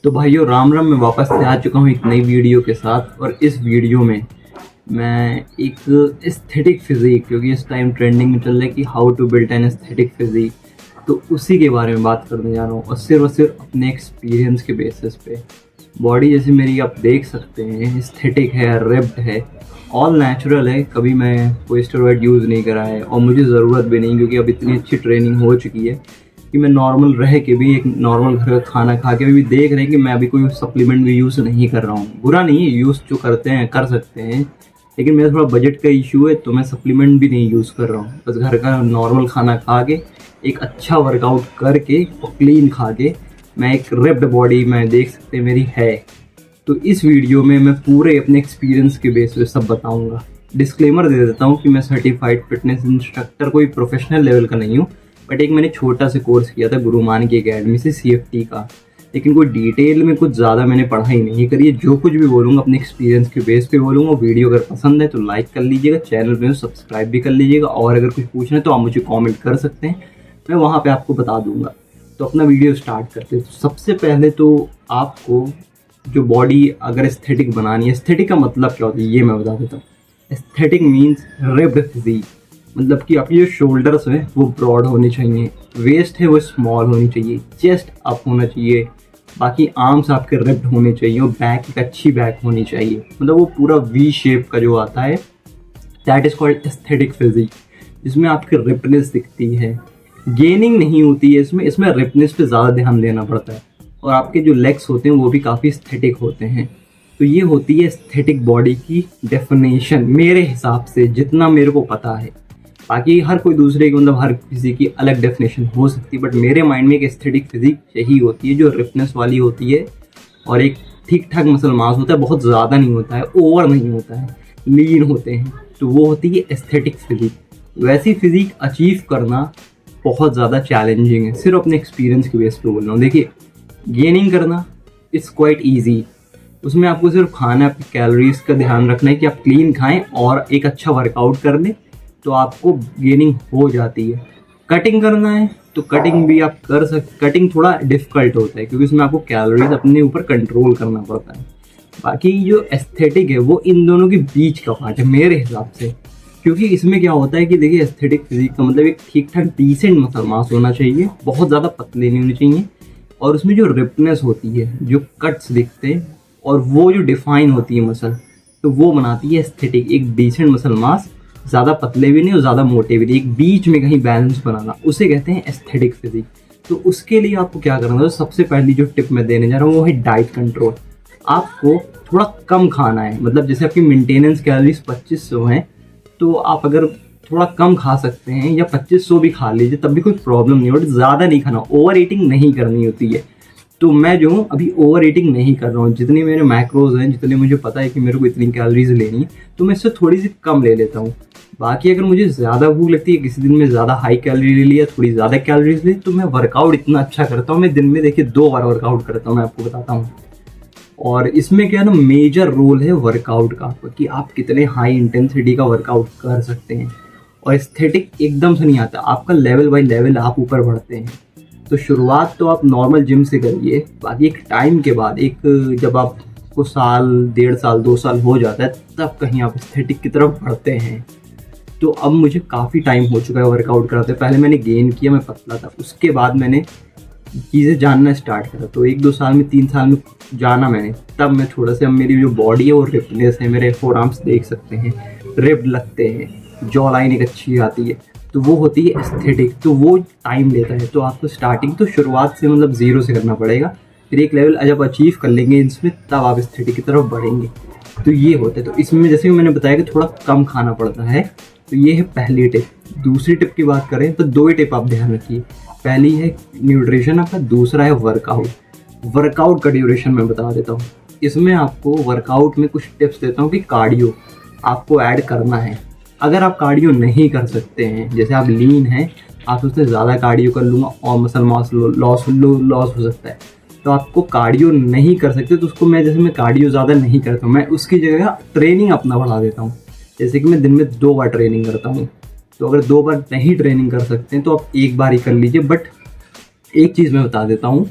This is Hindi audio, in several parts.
तो भाइयों राम राम, मैं वापस से आ चुका हूँ एक नई वीडियो के साथ। और इस वीडियो में मैं एक एस्थेटिक फिजिक, क्योंकि इस टाइम ट्रेंडिंग में चल रहा है कि how to build an aesthetic physique, तो उसी के बारे में बात करने जा रहा हूँ। और सिर्फ अपने एक्सपीरियंस के बेसिस पे। बॉडी जैसे मेरी आप देख सकते हैं, एस्थेटिक है, रिप्ड है, ऑल नेचुरल है। कभी मैं कोई स्टेरॉइड यूज़ नहीं करा है और मुझे ज़रूरत भी नहीं, क्योंकि अब इतनी अच्छी ट्रेनिंग हो चुकी है कि मैं नॉर्मल रह के भी, एक नॉर्मल घर का खाना खा के भी देख रहे हैं कि मैं अभी कोई सप्लीमेंट भी यूज़ नहीं कर रहा हूँ। बुरा नहीं है, यूज़ जो करते हैं कर सकते हैं, लेकिन मेरा थोड़ा बजट का इशू है तो मैं सप्लीमेंट भी नहीं यूज़ कर रहा हूँ। बस घर का नॉर्मल खाना खा के, एक अच्छा वर्कआउट करके और क्लीन खा के मैं एक रिप्ड बॉडी मैं देख सकते हैं मेरी है। तो इस वीडियो में मैं पूरे अपने एक्सपीरियंस के बेस पे सब बताऊंगा। डिस्क्लेमर दे देता हूँ कि मैं सर्टिफाइड फिटनेस इंस्ट्रक्टर कोई प्रोफेशनल लेवल का नहीं हूँ, बट एक मैंने छोटा सा कोर्स किया था गुरुमान की एकेडमी से, CFT का। लेकिन कोई डिटेल में कुछ ज़्यादा मैंने पढ़ाई नहीं करी है। जो कुछ भी बोलूँगा अपने एक्सपीरियंस के बेस पे बोलूँगा। वीडियो अगर पसंद है तो लाइक कर लीजिएगा, चैनल पे सब्सक्राइब भी कर लीजिएगा, और अगर कुछ पूछना है तो आप मुझे कमेंट कर सकते हैं, मैं वहाँ पे आपको बता दूंगा। तो अपना वीडियो स्टार्ट करते हैं। तो सबसे पहले तो आपको जो बॉडी अगर एस्थेटिक बनानी है, एस्थेटिक का मतलब क्या होता है ये मैं बता देता हूँ। एस्थेटिक मीन्स रिप्ड फिजिक, मतलब कि आपकी जो शोल्डर्स हैं वो ब्रॉड होने चाहिए, वेस्ट है वो स्मॉल होनी चाहिए, चेस्ट अप होना चाहिए, बाकी आर्म्स आपके रिप्ड होने चाहिए, और बैक एक अच्छी बैक होनी चाहिए। मतलब वो पूरा वी शेप का जो आता है, that is called aesthetic physique, जिसमें आपकी रिप्डनेस दिखती है। गेनिंग नहीं होती है इसमें रिप्डनेस पे ज़्यादा ध्यान देना पड़ता है, और आपके जो लेग्स होते हैं वो भी काफ़ी एस्थेटिक होते हैं। तो ये होती है एस्थेटिक बॉडी की डेफिनेशन, मेरे हिसाब से जितना मेरे को पता है। बाकी हर कोई दूसरे की, मतलब हर किसी की अलग डेफिनेशन हो सकती है, बट मेरे माइंड में एक एस्थेटिक फिजिक यही होती है जो रिपनेस वाली होती है, और एक ठीक ठाक मसल मास होता है, बहुत ज़्यादा नहीं होता है, ओवर नहीं होता है, लीन होते हैं, तो वो होती है एस्थेटिक फिजिक। वैसी फिजिक अचीव करना बहुत ज़्यादा चैलेंजिंग है। सिर्फ अपने एक्सपीरियंस के बेस पे बोल रहा हूँ। देखिए, गेनिंग करना इट्स क्वाइट ईजी। उसमें आपको सिर्फ खाना, आपकी कैलोरीज का ध्यान रखना है कि आप क्लीन खाएं और एक अच्छा वर्कआउट कर लें, तो आपको गेनिंग हो जाती है। कटिंग करना है तो कटिंग भी आप कर सकते। कटिंग थोड़ा डिफिकल्ट होता है क्योंकि उसमें आपको कैलोरीज अपने ऊपर कंट्रोल करना पड़ता है। बाकी जो एस्थेटिक है वो इन दोनों के बीच का पार्ट है मेरे हिसाब से, क्योंकि इसमें क्या होता है कि देखिए, एस्थेटिक फिजिक का मतलब एक ठीक ठाक डिसेंट मसल मास होना चाहिए, बहुत ज़्यादा पतले नहीं होने चाहिए, और उसमें जो रिपनेस होती है, जो कट्स दिखते हैं और वो जो डिफाइन होती है मसल, तो वो बनाती है एस्थेटिक। एक डिसेंट मसल मास, ज़्यादा पतले भी नहीं और ज़्यादा मोटे भी नहीं, एक बीच में कहीं बैलेंस बनाना, उसे कहते हैं एस्थेटिक फिजिक। तो उसके लिए आपको क्या करना है, सबसे पहली जो टिप मैं देने जा रहा हूँ वो है डाइट कंट्रोल। आपको थोड़ा कम खाना है, मतलब जैसे आपकी मेंटेनेंस कैलोरीज 2500 हैं, तो आप अगर थोड़ा कम खा सकते हैं, या 2500 भी खा लीजिए तब भी कोई प्रॉब्लम नहीं होती। ज़्यादा नहीं खाना, ओवर ईटिंग नहीं करनी होती है। तो मैं जो हूँ अभी ओवर ईटिंग नहीं कर रहा हूँ। जितने मेरे मैक्रोज हैं, जितने मुझे पता है कि मेरे को इतनी कैलोरीज लेनी है, तो मैं इससे थोड़ी सी कम ले लेता हूँ। बाकी अगर मुझे ज़्यादा भूख लगती है, किसी दिन में ज़्यादा हाई कैलोरी ले लिया, थोड़ी ज़्यादा कैलोरीज ली, तो मैं वर्कआउट इतना अच्छा करता हूँ। मैं दिन में देखिए 2 बार वर्कआउट करता हूँ, मैं आपको बताता हूँ। और इसमें क्या है ना, मेजर रोल है वर्कआउट का, कि आप कितने हाई इंटेंसिटी का वर्कआउट कर सकते हैं। और एस्थेटिक एकदम से नहीं आता, आपका लेवल बाय लेवल आप ऊपर बढ़ते हैं। तो शुरुआत तो आप नॉर्मल जिम से करिए, बाकी एक टाइम के बाद, एक जब आपको साल, 1.5 साल, 2 साल हो जाता है, तब कहीं आप एस्थेटिक की तरफ बढ़ते हैं। तो अब मुझे काफ़ी टाइम हो चुका है वर्कआउट कराते। पहले मैंने गेन किया, मैं पतला था, उसके बाद मैंने चीज़ें जानना स्टार्ट करा, तो 1-2 साल में, 3 साल में जाना मैंने, तब मैं थोड़ा सा, अब मेरी जो बॉडी है वो रिपनेस है, मेरे फोर आर्म्स देख सकते हैं, रिप्ड लगते हैं, जॉ लाइन एक अच्छी आती है, तो वो होती है एस्थेटिक। तो वो टाइम लेता है, तो आपको स्टार्टिंग तो शुरुआत से, मतलब 0 से करना पड़ेगा। फिर एक लेवल जब अचीव कर लेंगे इसमें, तब आप एस्थेटिक की तरफ बढ़ेंगे। तो ये होता है। तो इसमें जैसे कि मैंने बताया कि थोड़ा कम खाना पड़ता है, तो ये है पहली टिप। दूसरी टिप की बात करें तो 2 ही टिप आप ध्यान रखिए। पहली है न्यूट्रिशन आपका, दूसरा है वर्कआउट। वर्कआउट का ड्यूरेशन मैं बता देता हूँ। इसमें आपको वर्कआउट में कुछ टिप्स देता हूँ कि कार्डियो आपको ऐड करना है। अगर आप कार्डियो नहीं कर सकते हैं, जैसे आप लीन हैं, आप उससे ज़्यादा कार्डियो कर लूँगा और मसल मास लॉस हो सकता है, तो आपको कार्डियो नहीं कर सकते, तो उसको मैं कार्डियो ज़्यादा नहीं करता हूँ, मैं उसकी जगह ट्रेनिंग अपना बढ़ा देता हूँ। जैसे कि मैं दिन में 2 बार ट्रेनिंग करता हूँ, तो अगर 2 बार नहीं ट्रेनिंग कर सकते हैं तो आप 1 बार ही कर लीजिए। बट एक चीज़ मैं बता देता हूँ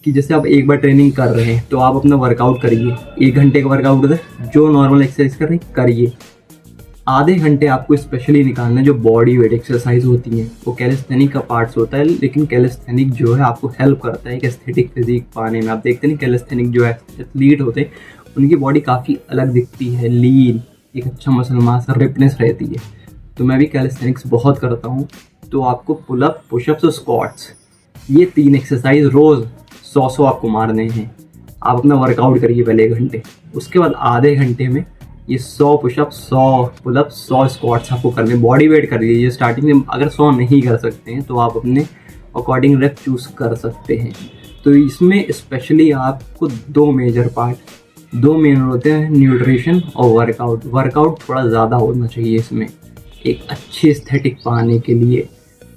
कि जैसे आप एक बार ट्रेनिंग कर रहे हैं तो आप अपना वर्कआउट करिए, 1 घंटे का वर्कआउट है, जो नॉर्मल एक्सरसाइज कर रहे हैं करिए। आधे घंटे आपको स्पेशली निकालना है जो बॉडी वेट एक्सरसाइज होती हैं, वो कैलिस्थेनिक का पार्ट्स होता है, लेकिन कैलिस्थेनिक जो है आपको हेल्प करता है एक एस्थेटिक फिजिक पाने में। आप देखते हैं कैलिस्थेनिक जो है एथलीट होते हैं उनकी बॉडी काफ़ी अलग दिखती है, लीन, एक अच्छा मसल मास, रिपनेस रहती है। तो मैं भी कैलिस्थेनिक्स बहुत करता हूँ। तो आपको पुलअप, पुशअप्स और स्क्वाट्स, ये 3 एक्सरसाइज रोज़ 100 आपको मारने हैं। आप अपना वर्कआउट करिए पहले 1 घंटे, उसके बाद आधे घंटे में ये 100 पुशअप, 100 पुलअप, 100 स्क्वाट्स आपको करने। बॉडी वेट कर लीजिए स्टार्टिंग में, अगर 100 नहीं कर सकते हैं तो आप अपने अकॉर्डिंग रेप चूज़ कर सकते हैं। तो इसमें स्पेशली आपको 2 मेजर पार्ट, 2 मेन होते हैं, न्यूट्रिशन और वर्कआउट। वर्कआउट थोड़ा ज़्यादा होना चाहिए इसमें एक अच्छी एस्थेटिक पाने के लिए।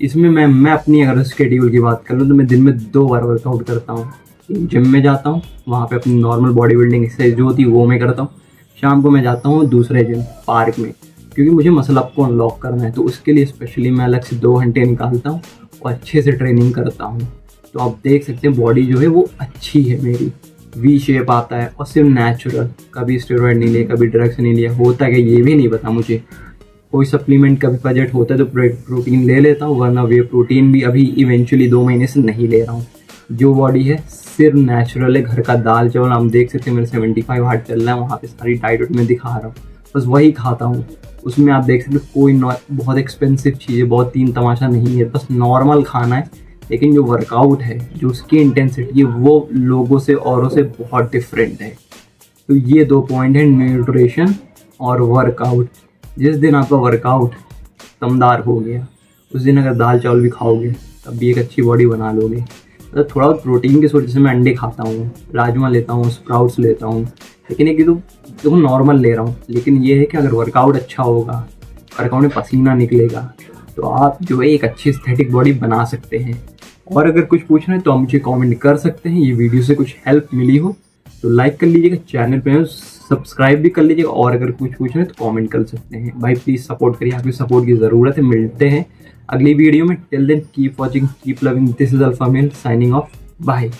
इसमें मैं अपनी अगर स्केड्यूल की बात कर लूँ तो मैं दिन में 2 बार वर्कआउट करता हूँ। जिम में जाता हूँ, वहाँ पे अपनी नॉर्मल बॉडी बिल्डिंग एक्सरसाइज जो होती है वो मैं करता हूँ। शाम को मैं जाता हूँ दूसरे जिम, पार्क में, क्योंकि मुझे मसल अप को अनलॉक करना है। तो उसके लिए स्पेशली मैं अलग से 2 घंटे निकालता हूँ और अच्छे से ट्रेनिंग करता हूँ। तो आप देख सकते हैं बॉडी जो है वो अच्छी है मेरी, वी शेप आता है और सिर्फ नेचुरल, कभी स्टेरॉइड नहीं लिया, कभी ड्रग्स नहीं लिया। होता है ये भी नहीं पता मुझे, कोई सप्लीमेंट का भी बजट होता है तो प्रोटीन ले लेता हूँ, वरना वे प्रोटीन भी अभी इवेंचुअली 2 महीने से नहीं ले रहा हूँ। जो बॉडी है सिर्फ नेचुरल है, घर का दाल चावल। हम देख सकते हैं मेरे 75 हार्ट चल रहा है, वहाँ पे सारी डाइट में दिखा रहा हूँ, बस वही खाता हूँ। उसमें आप देख सकते हो कोई बहुत एक्सपेंसिव चीज़ें, बहुत तीन तमाशा नहीं है, बस नॉर्मल खाना है। लेकिन जो वर्कआउट है, जो उसकी इंटेंसिटी है, वो लोगों से, औरों से बहुत डिफरेंट है। तो ये 2 पॉइंट है, न्यूट्रिशन और वर्कआउट। जिस दिन आपका वर्कआउट दमदार हो गया, उस दिन अगर दाल चावल भी खाओगे तब भी एक अच्छी बॉडी बना लोगे। तो थोड़ा प्रोटीन के सोच, जैसे मैं अंडे खाता हूँ, राजमा लेता हूँ, स्प्राउट्स लेता हूँ, लेकिन एक तो नॉर्मल ले रहा हूँ। लेकिन ये है कि अगर वर्कआउट अच्छा होगा, वर्कआउट में पसीना निकलेगा, तो आप जो है एक अच्छी एस्थेटिक बॉडी बना सकते हैं। और अगर कुछ पूछना है तो आप मुझे कमेंट कर सकते हैं। ये वीडियो से कुछ हेल्प मिली हो तो लाइक कर लीजिएगा, चैनल पे सब्सक्राइब भी कर लीजिएगा, और अगर कुछ पूछना है तो कमेंट कर सकते हैं। भाई प्लीज़ सपोर्ट करिए, आपकी सपोर्ट की ज़रूरत है। मिलते हैं अगली वीडियो में। Till then keep watching, keep loving. This is alpha male signing off, bye.